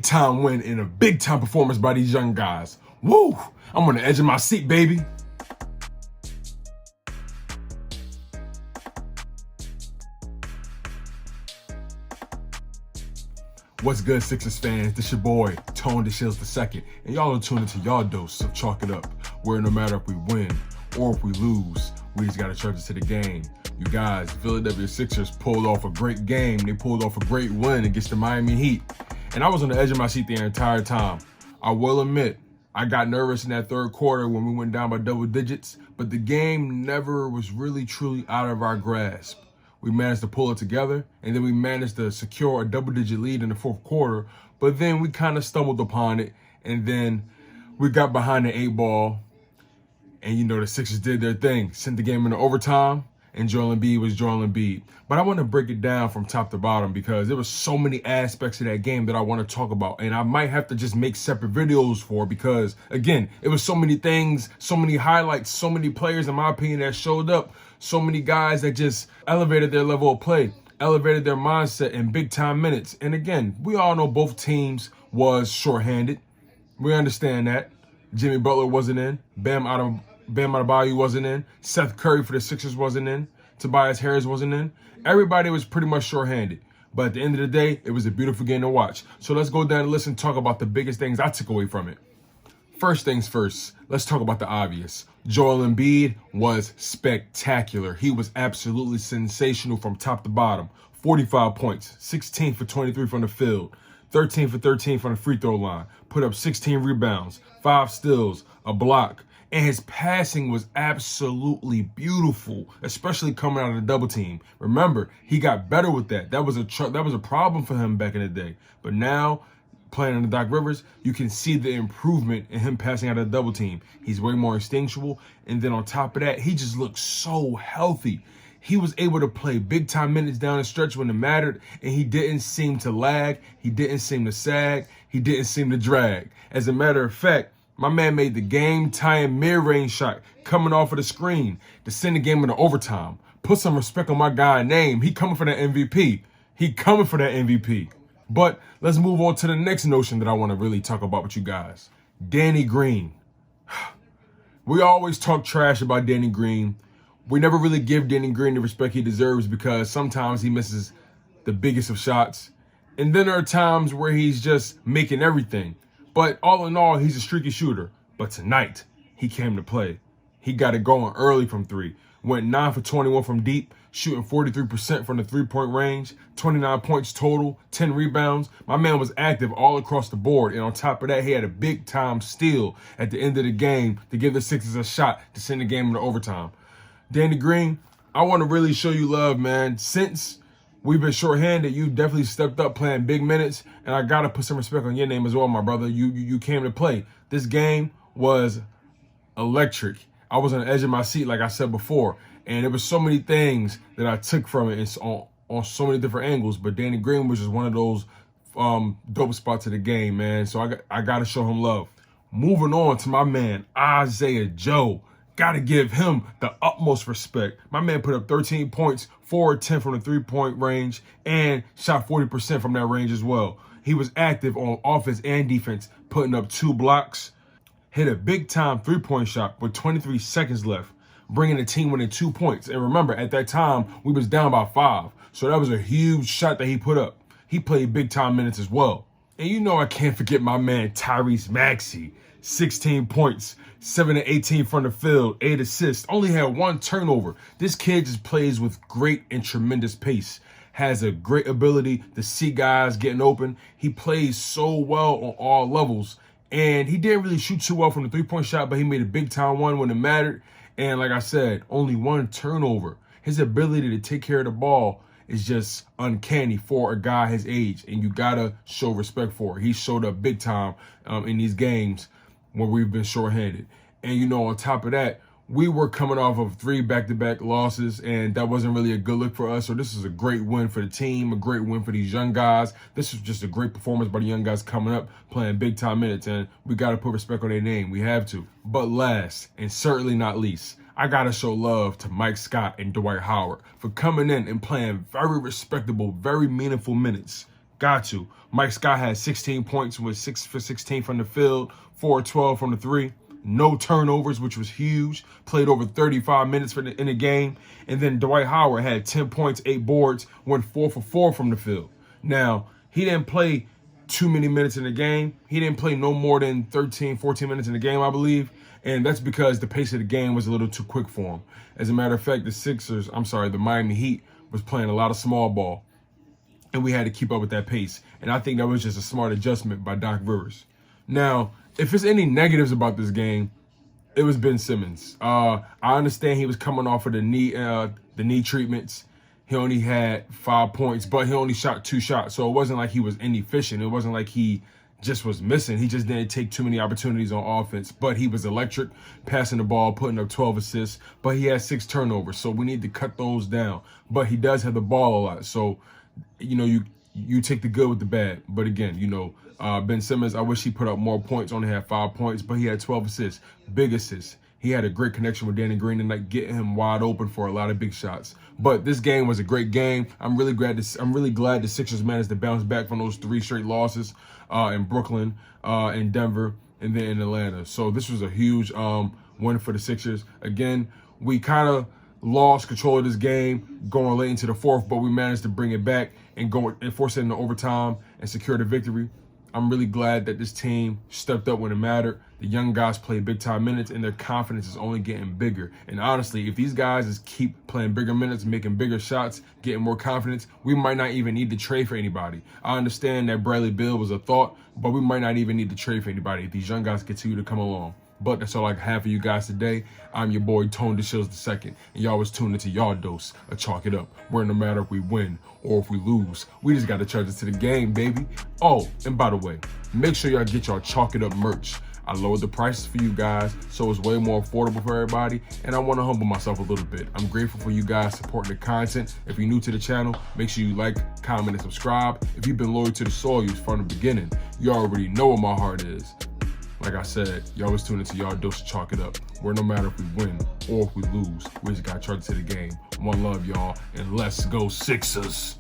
big time win and a big time performance by these young guys. Woo! I'm on the edge of my seat, baby. What's good, Sixers fans? This your boy, Tone DeShields II, and y'all are tuned into y'all dose of Chalk It Up, where no matter if we win or if we lose, we just gotta charge it to the game. You guys, Philadelphia Sixers pulled off a great game. They pulled off a great win against the Miami Heat. And I was on the edge of my seat the entire time. I will admit, I got nervous in that third quarter when we went down by double digits, but the game never was really truly out of our grasp. We managed to pull it together, and then we managed to secure a double-digit lead in the fourth quarter, but then we kind of stumbled upon it, and then we got behind the 8-ball, and the Sixers did their thing, sent the game into overtime, and Joel Embiid was Joel Embiid. But I want to break it down from top to bottom because there were so many aspects of that game that I want to talk about, and I might have to just make separate videos for because, again, it was so many things, so many highlights, so many players, in my opinion, that showed up, so many guys that just elevated their level of play, elevated their mindset in big-time minutes. And again, we all know both teams was shorthanded. We understand that. Jimmy Butler wasn't in. Bam Adebayo wasn't in. Seth Curry for the Sixers wasn't in. Tobias Harris wasn't in. Everybody was pretty much shorthanded. But at the end of the day, it was a beautiful game to watch. So let's go down and listen, talk about the biggest things I took away from it. First things first, let's talk about the obvious. Joel Embiid was spectacular. He was absolutely sensational from top to bottom. 45 points, 16 for 23 from the field, 13 for 13 from the free throw line, put up 16 rebounds, 5 steals, a block, and his passing was absolutely beautiful, especially coming out of the double team. Remember, he got better with that. That was a problem for him back in the day. But now, playing under Doc Rivers, you can see the improvement in him passing out of the double team. He's way more instinctual. And then on top of that, he just looks so healthy. He was able to play big time minutes down the stretch when it mattered, and he didn't seem to lag. He didn't seem to sag. He didn't seem to drag. As a matter of fact, my man made the game-tying mid-range shot coming off of the screen to send the game into overtime. Put some respect on my guy's name. He coming for that MVP. He coming for that MVP. But let's move on to the next notion that I want to really talk about with you guys. Danny Green. We always talk trash about Danny Green. We never really give Danny Green the respect he deserves because sometimes he misses the biggest of shots. And then there are times where he's just making everything. But all in all, he's a streaky shooter. But tonight, he came to play. He got it going early from 3. Went 9 for 21 from deep, shooting 43% from the 3-point range, 29 points total, 10 rebounds. My man was active all across the board. And on top of that, he had a big-time steal at the end of the game to give the Sixers a shot to send the game into overtime. Danny Green, I want to really show you love, man. Since we've been shorthanded, you definitely stepped up playing big minutes, and I got to put some respect on your name as well, my brother. You came to play. This game was electric. I was on the edge of my seat, like I said before, and there was so many things that I took from it on so many different angles, but Danny Green was just one of those dope spots of the game, man, so I got to show him love. Moving on to my man, Isaiah Joe. Got to give him the utmost respect. My man put up 13 points, 4 or 10 from the 3-point range, and shot 40% from that range as well. He was active on offense and defense, putting up 2 blocks, hit a big-time 3-point shot with 23 seconds left, bringing the team within 2 points. And remember, at that time, we was down by 5, so that was a huge shot that he put up. He played big-time minutes as well. And I can't forget my man Tyrese Maxey. 16 points, 7 to 18 from the field, 8 assists, only had 1 turnover. This kid just plays with great and tremendous pace, has a great ability to see guys getting open. He plays so well on all levels, and he didn't really shoot too well from the 3-point shot, but he made a big-time one when it mattered. And like I said, only 1 turnover. His ability to take care of the ball is just uncanny for a guy his age, and you gotta show respect for it. He showed up big time in these games when we've been shorthanded. And on top of that, we were coming off of 3 back-to-back losses, and that wasn't really a good look for us. So this is a great win for the team, a great win for these young guys. This was just a great performance by the young guys coming up, playing big-time minutes, and we got to put respect on their name. We have to. But last, and certainly not least, I got to show love to Mike Scott and Dwight Howard for coming in and playing very respectable, very meaningful minutes. Got to. Mike Scott had 16 points with 6 for 16 from the field, 4-12 from the three. No turnovers, which was huge. Played over 35 minutes in the game. And then Dwight Howard had 10 points, 8 boards, went 4 for 4 from the field. Now, he didn't play too many minutes in the game. He didn't play no more than 13, 14 minutes in the game, I believe. And that's because the pace of the game was a little too quick for him. As a matter of fact, the Miami Heat was playing a lot of small ball. And we had to keep up with that pace. And I think that was just a smart adjustment by Doc Rivers. Now, if there's any negatives about this game, it was Ben Simmons. I understand he was coming off of the knee treatments. He only had 5 points, but he only shot 2 shots. So it wasn't like he was inefficient. It wasn't like he just was missing. He just didn't take too many opportunities on offense. But he was electric, passing the ball, putting up 12 assists. But he had 6 turnovers, so we need to cut those down. But he does have the ball a lot. So, you take the good with the bad. But again, Ben Simmons, I wish he put up more points, only had 5 points, but he had 12 assists, big assists. He had a great connection with Danny Green tonight, getting him wide open for a lot of big shots. But this game was a great game. I'm really glad the Sixers managed to bounce back from those 3 straight losses in Brooklyn, in Denver, and then in Atlanta. So this was a huge win for the Sixers. Again, we kind of lost control of this game going late into the fourth, but we managed to bring it back and force it into overtime and secure the victory. I'm really glad that this team stepped up when it mattered. The young guys played big-time minutes, and their confidence is only getting bigger. And honestly, if these guys just keep playing bigger minutes, making bigger shots, getting more confidence, we might not even need to trade for anybody. I understand that Bradley Beal was a thought, but we might not even need to trade for anybody if these young guys continue to come along. But that's all I have for you guys today. I'm your boy, Tone DeShields II, and y'all was tuned into y'all dose of Chalk It Up, where no matter if we win or if we lose, we just got to charge it to the game, baby. Oh, and by the way, make sure y'all get y'all Chalk It Up merch. I lowered the prices for you guys, so it's way more affordable for everybody, and I want to humble myself a little bit. I'm grateful for you guys supporting the content. If you're new to the channel, make sure you like, comment, and subscribe. If you've been loyal to the Soyuz from the beginning, you already know what my heart is. Like I said, y'all was tuning into y'all dose of Chalk It Up, where no matter if we win or if we lose, we just got charged to the game. One love, y'all, and let's go Sixers.